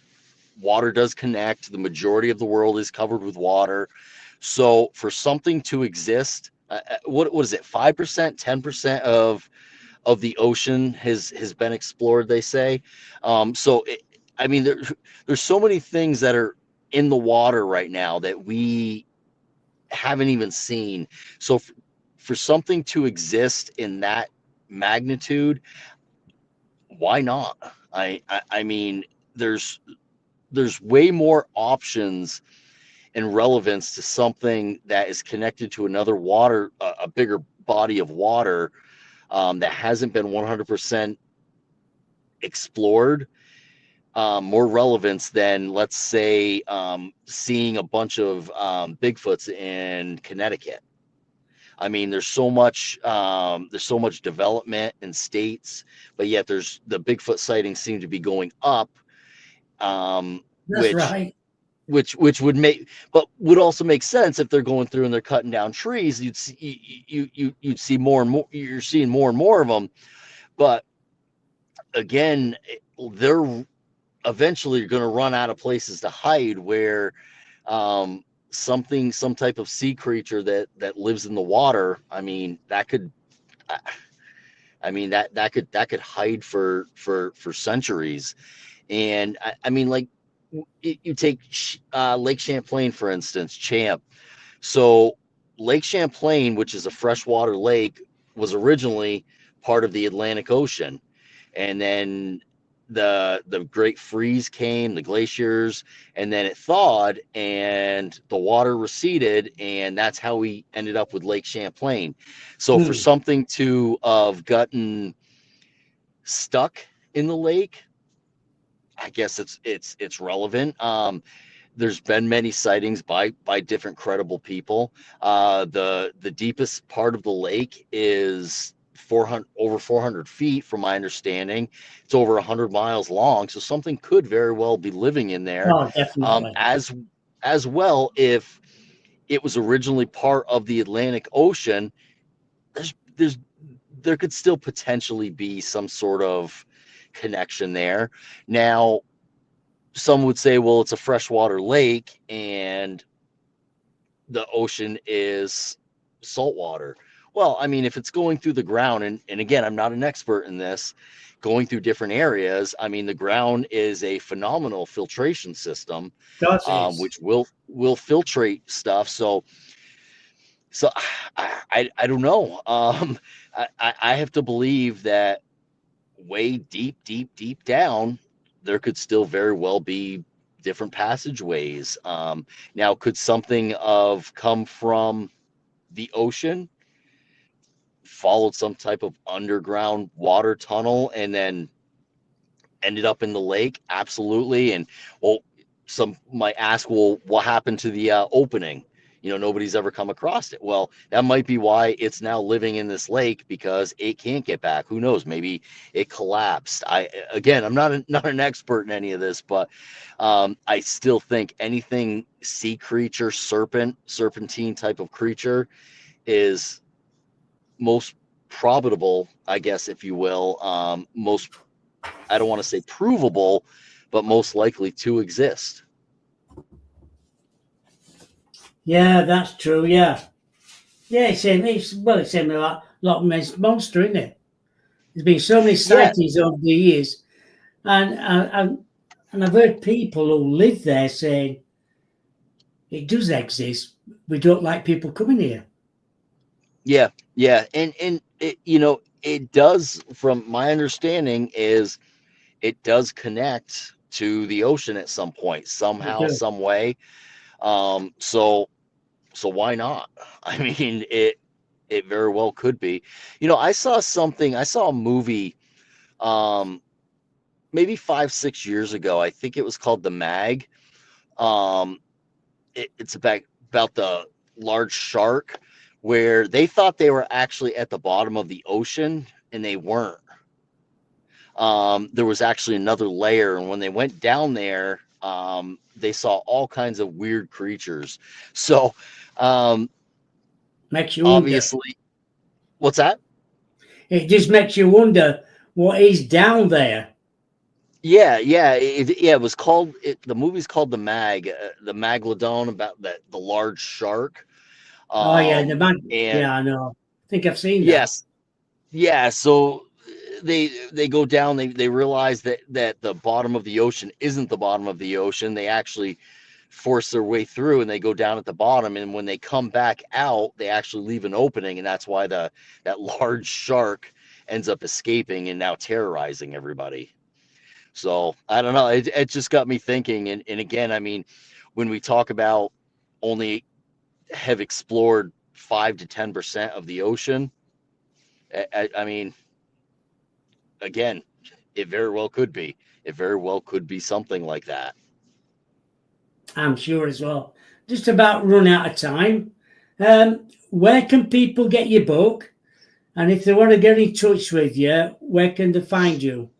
water does connect. The majority of the world is covered with water. So for something to exist, what is it? 5%, 10% of the ocean has been explored, they say. I mean, there's so many things that are in the water right now that we haven't even seen. So for something to exist in that magnitude, why not? I mean, there's there's way more options and relevance to something that is connected to another water, a bigger body of water, that hasn't been 100% explored, more relevance than, let's say, seeing a bunch of Bigfoots in Connecticut. I mean, there's so much development in states, but yet there's the Bigfoot sightings seem to be going up, um, That's which right. which would make, but would also make sense if they're going through and they're cutting down trees. You'd see you'd see more and more. You're seeing more and more of them, but again, they're eventually you're going to run out of places to hide where some type of sea creature that lives in the water. I mean, that could, I mean that could hide for centuries. And I mean, like you take Lake Champlain for instance, Champ. So Lake Champlain, which is a freshwater lake, was originally part of the Atlantic Ocean, and then the great freeze came, the glaciers, and then it thawed and the water receded, and that's how we ended up with Lake Champlain. So for Hmm. something to have gotten stuck in the lake, I guess it's relevant. There's been many sightings by different credible people. The deepest part of the lake is 400 over 400 feet, from my understanding. It's over 100 miles long, so something could very well be living in there. Oh, definitely. As well, if it was originally part of the Atlantic Ocean, there's there could still potentially be some sort of connection there. Now, some would say, well, it's a freshwater lake and the ocean is saltwater. Well, I mean, if it's going through the ground, and again, I'm not an expert in this, going through different areas, I mean, the ground is a phenomenal filtration system, Does is. which will filtrate stuff. So I don't know. I have to believe that way deep down, there could still very well be different passageways. Now, could something of come from the ocean, followed some type of underground water tunnel, and then ended up in the lake? Absolutely. And well, some might ask, well, what happened to the opening? Nobody's ever come across it. Well, that might be why it's now living in this lake, because it can't get back. Who knows? Maybe it collapsed. Again, I'm not an expert in any of this, but I still think anything sea creature, serpentine type of creature is most probable, I guess, if you will, most, I don't want to say provable, but most likely to exist. Yeah, that's true. Yeah. Yeah, it's same with Loch Ness Monster, isn't it? There's been so many Yeah, sightings over the years, and I've heard people who live there saying it does exist. We don't like people coming here. yeah, and it, it does. From my understanding, is it does connect to the ocean at some point, We somehow, do. some way. So why not? I mean, it very well could be. I saw a movie, um, maybe 5 6 years ago. I think it was called The Mag. Um, it's about the large shark, where they thought they were actually at the bottom of the ocean, and they weren't. There was actually another layer, and when they went down there, they saw all kinds of weird creatures. So, um, Makes you wonder. obviously, what's that? It just makes you wonder what is down there. Yeah, it was called. The movie's called the Maglodon, about the large shark. Oh yeah, the man. And Yeah, I know. I think I've seen that. yes, yeah. So they go down. They realize that the bottom of the ocean isn't the bottom of the ocean. They actually force their way through, and they go down at the bottom. And when they come back out, they actually leave an opening, and that's why that large shark ends up escaping and now terrorizing everybody. So I don't know. It just got me thinking. And again, I mean, when we talk about only have explored 5 to 10% of the ocean, I mean, again, it very well could be. It very well could be something like that. I'm sure as well. Just about run out of time. Where can people get your book? And if they want to get in touch with you, where can they find you?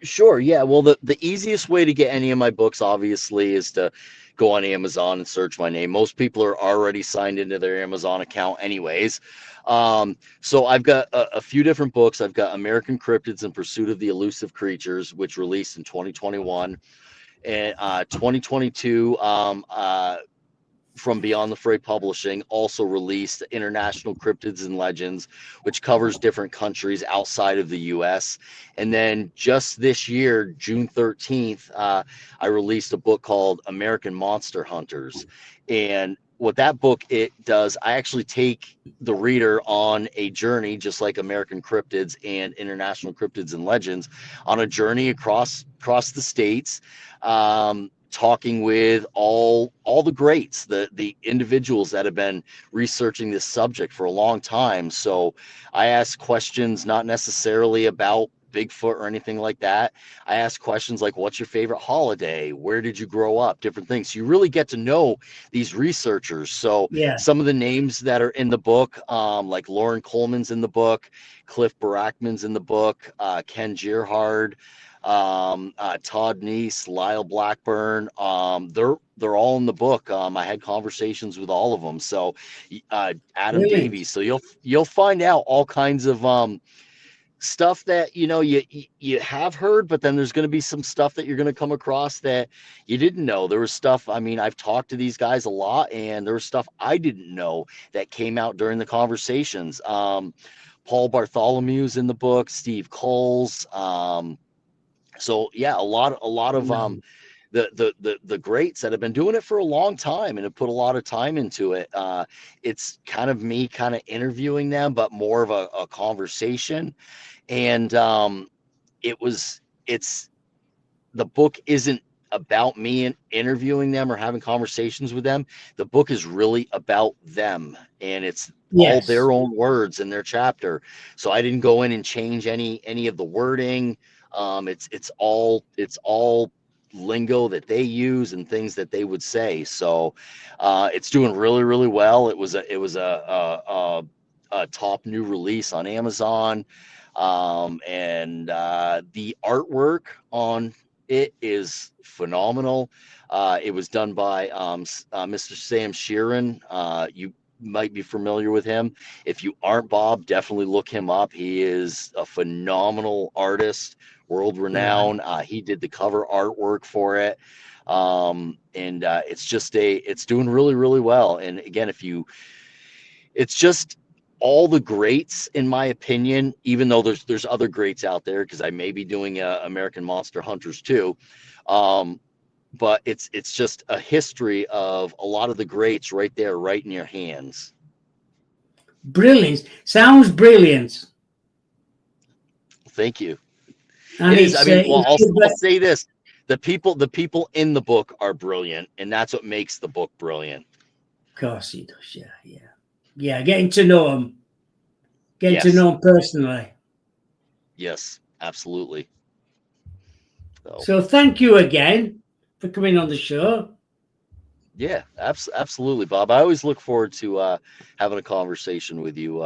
Sure. Yeah. Well, the easiest way to get any of my books, obviously, is to go on Amazon and search my name. Most people are already signed into their Amazon account anyways. So I've got a few different books. I've got American Cryptids in Pursuit of the Elusive Creatures, which released in 2021. And 2022, from Beyond the Fray Publishing also released International Cryptids and Legends, which covers different countries outside of the US. And then just this year, June 13th, I released a book called American Monster Hunters. And what that book it does, I actually take the reader on a journey, just like American Cryptids and International Cryptids and Legends, on a journey across the states, talking with all the greats, the individuals that have been researching this subject for a long time. So I ask questions not necessarily about Bigfoot or anything like that. I ask questions like, what's your favorite holiday? Where did you grow up? Different things. So you really get to know these researchers. So Yeah. some of the names that are in the book, like Lauren Coleman's in the book, Cliff Barackman's in the book, Ken Gerhard, Todd Neese, Lyle Blackburn, they're all in the book. I had conversations with all of them. So Adam Brilliant. Davies. So you'll find out all kinds of stuff that you have heard, but then there's going to be some stuff that you're going to come across that you didn't know. There was stuff, I mean, I've talked to these guys a lot, and there was stuff I didn't know that came out during the conversations. Paul Bartholomew's in the book, Steve Coles. So yeah, a lot of the greats that have been doing it for a long time and have put a lot of time into it. It's kind of me kind of interviewing them, but more of a conversation. And it's the book isn't about me and interviewing them or having conversations with them. The book is really about them, and it's all Yes. their own words in their chapter. So I didn't go in and change any of the wording. It's all lingo that they use and things that they would say. So it's doing really, really well. It was a top new release on Amazon. And the artwork on it is phenomenal. It was done by Mr. Sam Sheeran. You might be familiar with him. If you aren't, Bob, definitely look him up. He is a phenomenal artist, world renowned. He did the cover artwork for it. And it's doing really, really well. And again, it's just all the greats, in my opinion, even though there's other greats out there, because I may be doing American Monster Hunters too. But it's just a history of a lot of the greats right there, right in your hands. Brilliant. Sounds brilliant. Thank you. And It is. I mean, well, I'll of say this: the people in the book are brilliant, and that's what makes the book brilliant. course he does. Yeah. Getting to know him. Getting to Yes. know him personally. Yes, absolutely. So thank you again for coming on the show. Yeah, absolutely, Bob. I always look forward to having a conversation with you.